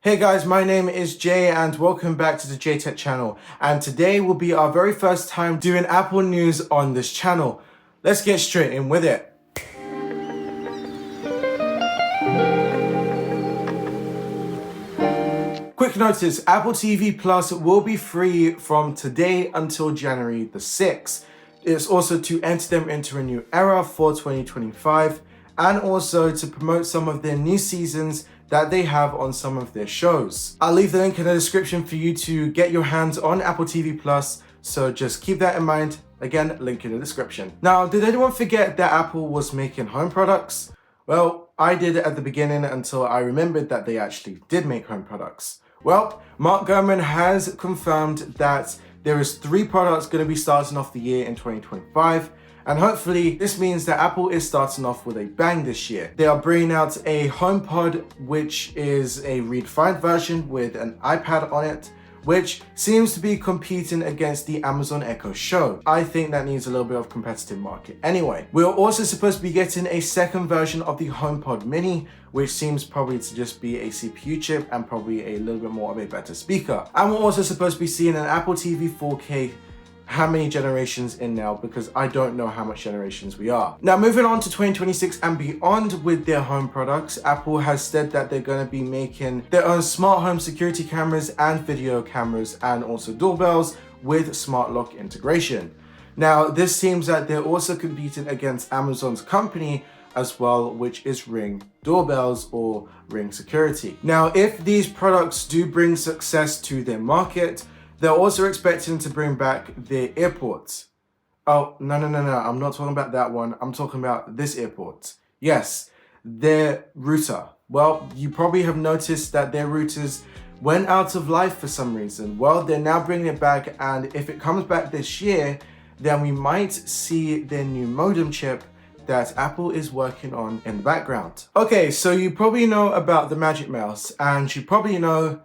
Hey guys, my name is Jay and welcome back to the JayTech channel. And today will be our very first time doing Apple news on this channel. Let's get straight in with it. Quick notice, Apple TV Plus will be free from today until January the 6th. It's also to enter them into a new era for 2025 and also to promote some of their new seasons that they have on some of their shows. I'll leave the link in the description for you to get your hands on Apple TV Plus, so just keep that in mind. Again, link in the description. Now, did anyone forget that Apple was making home products? Well, I did at the beginning until I remembered that they actually did make home products. Well, Mark Gurman has confirmed that there is 3 products going to be starting off the year in 2025. And hopefully this means that Apple is starting off with a bang this year. They are bringing out a HomePod, which is a redefined version with an iPad on it, which seems to be competing against the Amazon Echo Show. I think that needs a little bit of competitive market. Anyway, we're also supposed to be getting a second version of the HomePod Mini, which seems probably to just be a CPU chip and probably a little bit more of a better speaker. And we're also supposed to be seeing an Apple TV 4K. How many generations in now, because I don't know how much generations we are. Now moving on to 2026 and beyond with their home products, Apple has said that they're going to be making their own smart home security cameras and video cameras and also doorbells with smart lock integration. Now this seems that they're also competing against Amazon's company as well, which is Ring doorbells or Ring security. Now if these products do bring success to their market, they're also expecting to bring back their AirPods. Oh, no, I'm not talking about that one. I'm talking about this AirPods. Yes, their router. Well, you probably have noticed that their routers went out of life for some reason. Well, they're now bringing it back, and if it comes back this year, then we might see their new modem chip that Apple is working on in the background. Okay, so you probably know about the Magic Mouse, and you probably know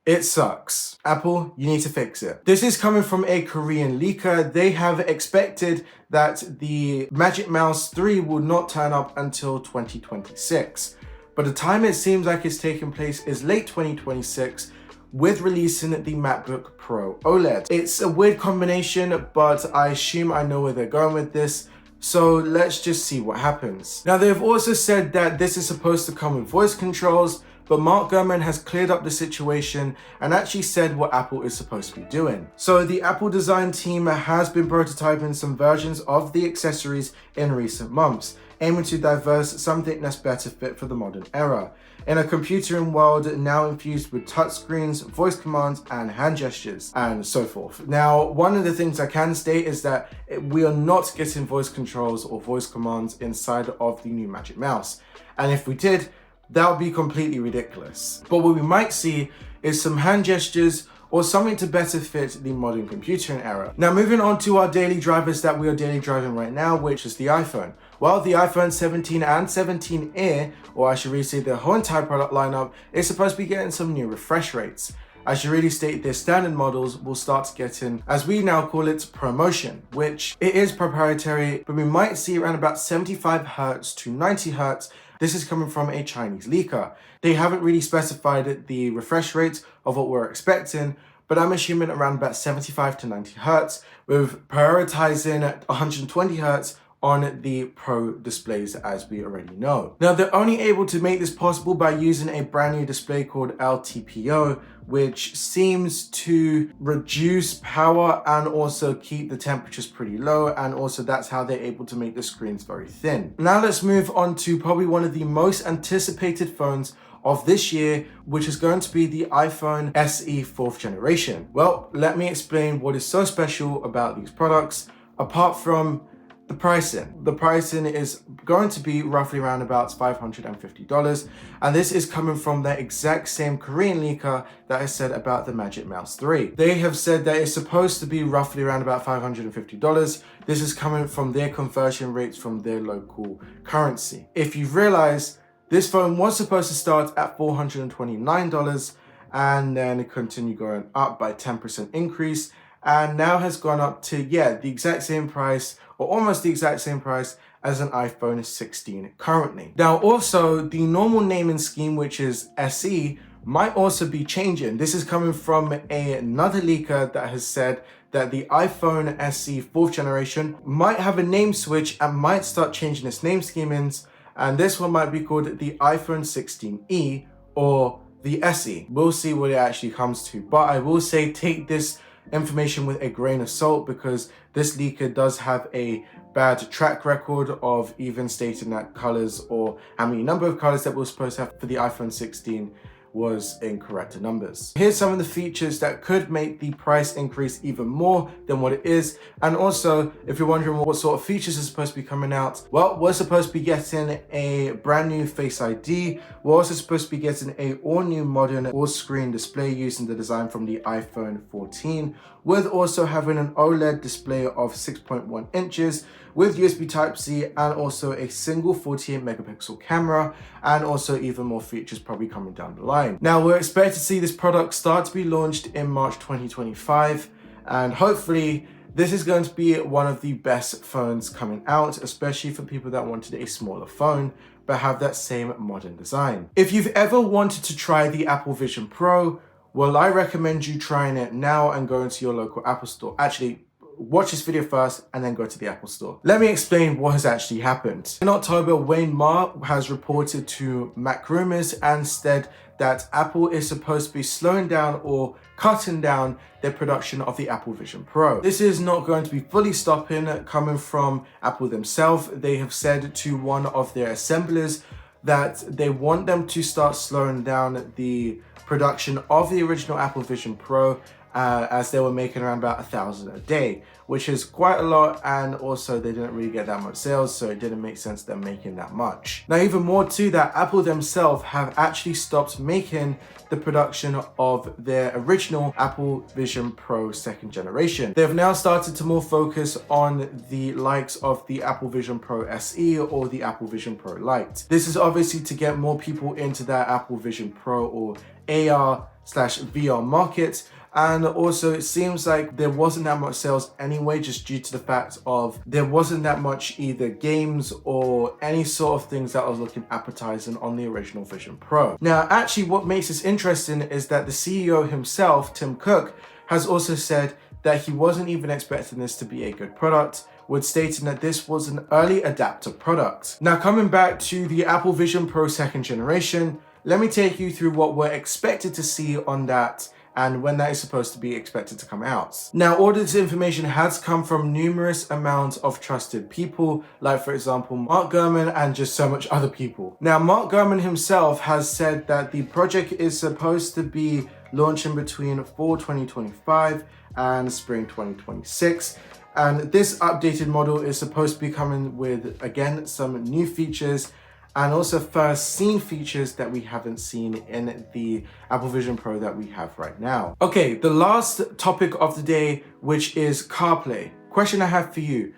it sucks. Apple, you need to fix it. This is coming from a Korean leaker. They have expected that the Magic Mouse 3 will not turn up until 2026. But the time it seems like it's taking place is late 2026 with releasing the MacBook Pro OLED. It's a weird combination, but I assume I know where they're going with this. So let's just see what happens. Now they've also said that this is supposed to come with voice controls, but Mark Gurman has cleared up the situation and actually said what Apple is supposed to be doing. So the Apple design team has been prototyping some versions of the accessories in recent months, aiming to diverse something that's better fit for the modern era. In a computing world now infused with touchscreens, voice commands, and hand gestures, and so forth. Now, one of the things I can state is that we are not getting voice controls or voice commands inside of the new Magic Mouse. And if we did, that would be completely ridiculous. But what we might see is some hand gestures or something to better fit the modern computing era. Now moving on to our daily drivers that we are daily driving right now, which is the iPhone. Well, the iPhone 17 and 17 Air, or I should really say the whole entire product lineup, is supposed to be getting some new refresh rates. I should really state their standard models will start getting, as we now call it, ProMotion, which it is proprietary, but we might see around about 75 Hz to 90 Hz. This is coming from a Chinese leaker. They haven't really specified the refresh rate of what we're expecting, but I'm assuming around about 75 to 90 Hz, with prioritizing 120 Hz on the Pro displays, as we already know. Now, they're only able to make this possible by using a brand new display called LTPO, which seems to reduce power and also keep the temperatures pretty low, and also that's how they're able to make the screens very thin. Now let's move on to probably one of the most anticipated phones of this year, which is going to be the iPhone SE 4th generation. Well, let me explain what is so special about these products, apart from the pricing. The pricing is going to be roughly around about $550, and this is coming from the exact same Korean leaker that I said about the Magic Mouse 3. They have said that it's supposed to be roughly around about $550. This is coming from their conversion rates from their local currency. If you've realized, this phone was supposed to start at $429 and then continue going up by 10% increase, and now has gone up to, the exact same price, or almost the exact same price as an iPhone 16 currently. Now also, the normal naming scheme, which is SE, might also be changing. This is coming from another leaker that has said that the iPhone SE 4th generation might have a name switch and might start changing its name schemings, and this one might be called the iPhone 16e or the SE. We'll see what it actually comes to, but I will say take this information with a grain of salt, because this leaker does have a bad track record of even stating that colors or how many number of colors that we're supposed to have for the iPhone 16 was incorrect numbers. Here's some of the features that could make the price increase even more than what it is. And also, if you're wondering what sort of features are supposed to be coming out, well, we're supposed to be getting a brand new Face ID. We're also supposed to be getting a all new modern all-screen display using the design from the iPhone 14, with also having an OLED display of 6.1 inches with USB Type-C, and also a single 48 megapixel camera, and also even more features probably coming down the line. Now, we're expected to see this product start to be launched in March 2025, and hopefully this is going to be one of the best phones coming out, especially for people that wanted a smaller phone but have that same modern design. If you've ever wanted to try the Apple Vision Pro, well, I recommend you trying it now and going to your local Apple store. Actually, watch this video first and then go to the Apple store. Let me explain what has actually happened. In October, Wayne Ma has reported to Mac Rumors and said that Apple is supposed to be slowing down or cutting down their production of the Apple Vision Pro. This is not going to be fully stopping. Coming from Apple themselves, they have said to one of their assemblers that they want them to start slowing down the production of the original Apple Vision Pro, as they were making around about 1,000 a day, which is quite a lot, and also they didn't really get that much sales, so it didn't make sense them making that much. Now, even more to that, Apple themselves have actually stopped making the production of their original Apple Vision Pro 2nd generation. They've now started to more focus on the likes of the Apple Vision Pro SE or the Apple Vision Pro Lite. This is obviously to get more people into that Apple Vision Pro or AR/VR market. And also, it seems like there wasn't that much sales anyway, just due to the fact of there wasn't that much either games or any sort of things that was looking appetizing on the original Vision Pro. Now, actually, what makes this interesting is that the CEO himself, Tim Cook, has also said that he wasn't even expecting this to be a good product, with stating that this was an early adapter product. Now, coming back to the Apple Vision Pro 2nd generation, let me take you through what we're expected to see on that and when that is supposed to be expected to come out. Now, all this information has come from numerous amounts of trusted people, like for example, Mark Gurman and just so much other people. Now, Mark Gurman himself has said that the project is supposed to be launching between fall 2025 and spring 2026. And this updated model is supposed to be coming with, again, some new features and also first seen features that we haven't seen in the Apple Vision Pro that we have right now. Okay, the last topic of the day, which is CarPlay. Question I have for you.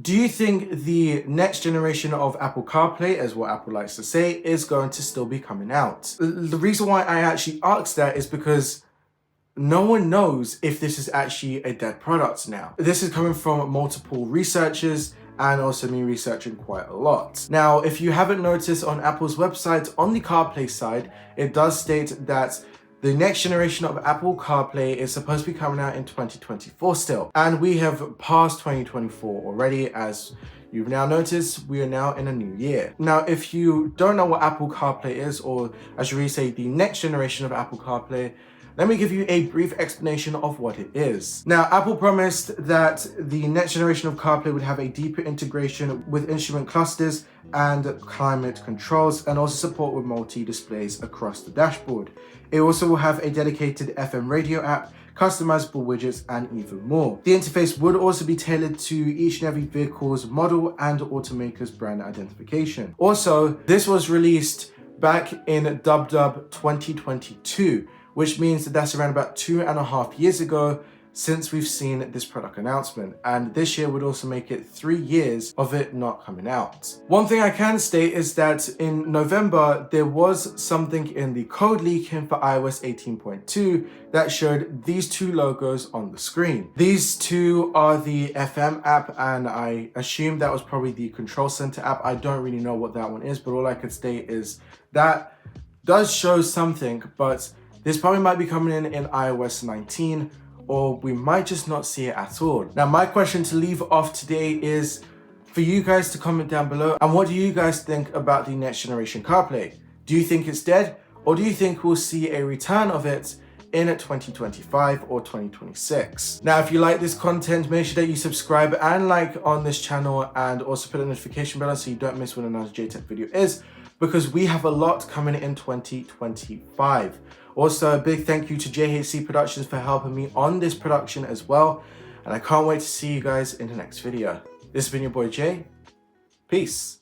Do you think the next generation of Apple CarPlay, as what Apple likes to say, is going to still be coming out? The reason why I actually asked that is because no one knows if this is actually a dead product now. This is coming from multiple researchers and also me researching quite a lot. Now, if you haven't noticed on Apple's website, on the CarPlay side, it does state that the next generation of Apple CarPlay is supposed to be coming out in 2024 still. And we have passed 2024 already. As you've now noticed, we are now in a new year. Now, if you don't know what Apple CarPlay is, or I should really say the next generation of Apple CarPlay, let me give you a brief explanation of what it is. Now, Apple promised that the next generation of CarPlay would have a deeper integration with instrument clusters and climate controls, and also support with multi-displays across the dashboard. It also will have a dedicated FM radio app, customizable widgets, and even more. The interface would also be tailored to each and every vehicle's model and automaker's brand identification. Also, this was released back in Dub 2022. Which means that that's around about 2.5 years ago since we've seen this product announcement, and this year would also make it 3 years of it not coming out. One thing I can state is that in November there was something in the code leaking for iOS 18.2 that showed these two logos on the screen. These two are the FM app, and I assume that was probably the Control Center app. I don't really know what that one is, but all I could state is that does show something, but this probably might be coming in iOS 19, or we might just not see it at all. Now, my question to leave off today is for you guys to comment down below, and what do you guys think about the next generation CarPlay? Do you think it's dead, or do you think we'll see a return of it in 2025 or 2026? Now, if you like this content, make sure that you subscribe and like on this channel, and also put a notification bell on so you don't miss when another JayTech video is, because we have a lot coming in 2025. Also, a big thank you to JHC Productions for helping me on this production as well, and I can't wait to see you guys in the next video. This has been your boy Jay. Peace.